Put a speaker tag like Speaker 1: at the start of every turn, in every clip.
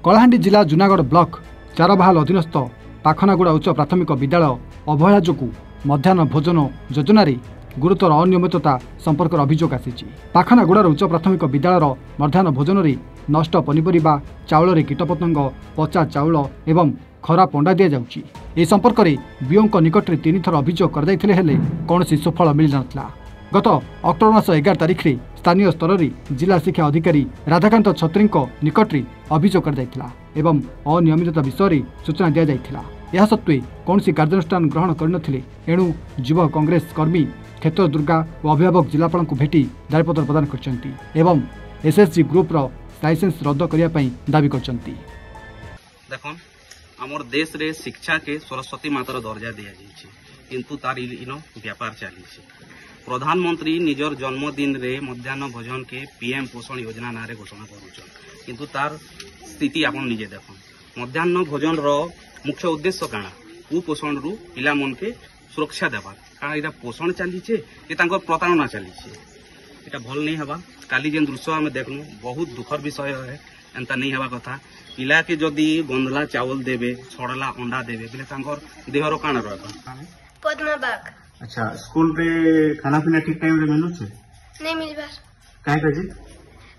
Speaker 1: कलाहांडी जिला जूनागढ़ ब्लॉक चारबाहाल अधीनस्थ पाखनागुड़ा उच्च प्राथमिक विद्यालय अवहेला जोगु मध्याह्न भोजन योजन गुरुतर अनियमितता संपर्क अभियोग आसी पाखनागुड़ार उच्च प्राथमिक विद्यालय मध्याह्न भोजन नष्ट पनीपरिबा चाउल कीटपतंग पचा चाउल एवं खराब अंडा दि जाउची। ए संपर्क में बीओं निकट में 3 थर अभियोग कर कौन सुफल मिल ना। गत अक्टोबर मास 11 तारिख में स्थानीय स्तर में जिला शिक्षा अधिकारी राधाकांत छत्री निकट में अभियोग कर अनियमितता विषय सूचना दि जाता। यह सत्वे कौन कार्यानुष्ठान ग्रहण करनथिले एणु युवा कांग्रेस कर्मी क्षेत्र दुर्गा और अभिभावक जिलापाल को भेटी दायपत्र प्रदान करछंती एवं एसएसजी ग्रुप लाइसेंस रद्द करने दाबी करछंती।
Speaker 2: देखो आमर देश रे शिक्षा के सरस्वती मातार दर्जा दिया जाइए किंतु तार इन व्यापार चली। प्रधानमंत्री निजर जन्मदिन रे मध्याह्न भोजन के पीएम पोषण योजना ना रे घोषणा करूछन किंतु तार स्थिति आपन निजे देखो। मध्याह्न भोजन रो मुख्य उद्देश्य काना कुपोषण रु पिला मन के सुरक्षा देवार कारण इटा पोषण चली प्रताड़ना चली इटा भल नहीं हवा। काली जेन दृश्य आम देखनु बहुत दुखर विषय है एंता नहीं हवा कथा। पिला के जदि गंधला चावल देवे छड़ला अंडा देवे बोले देहर काना रहा
Speaker 3: पद्माबाग।
Speaker 4: अच्छा स्कूल रे खाना पीना ठीक टाइम रे मिलु छे
Speaker 3: नहीं मिलबार
Speaker 4: काहे काजे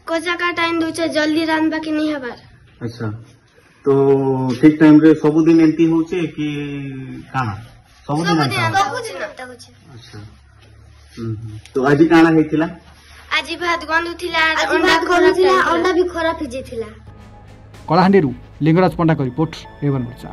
Speaker 3: कोजा का टाइम दूचे जल्दी रांधबा के नहीं हबार।
Speaker 4: अच्छा तो ठीक टाइम रे सब दिन एंती होचे कि खाना सब दिन
Speaker 3: आता होचे।
Speaker 4: अच्छा तो आज काना हेतिला
Speaker 3: आज भात गंधु थिला अंडा भी खराब हो जेथिला।
Speaker 1: कलाहांडी लिंगराज पंडा का रिपोर्ट एवन वर्षा।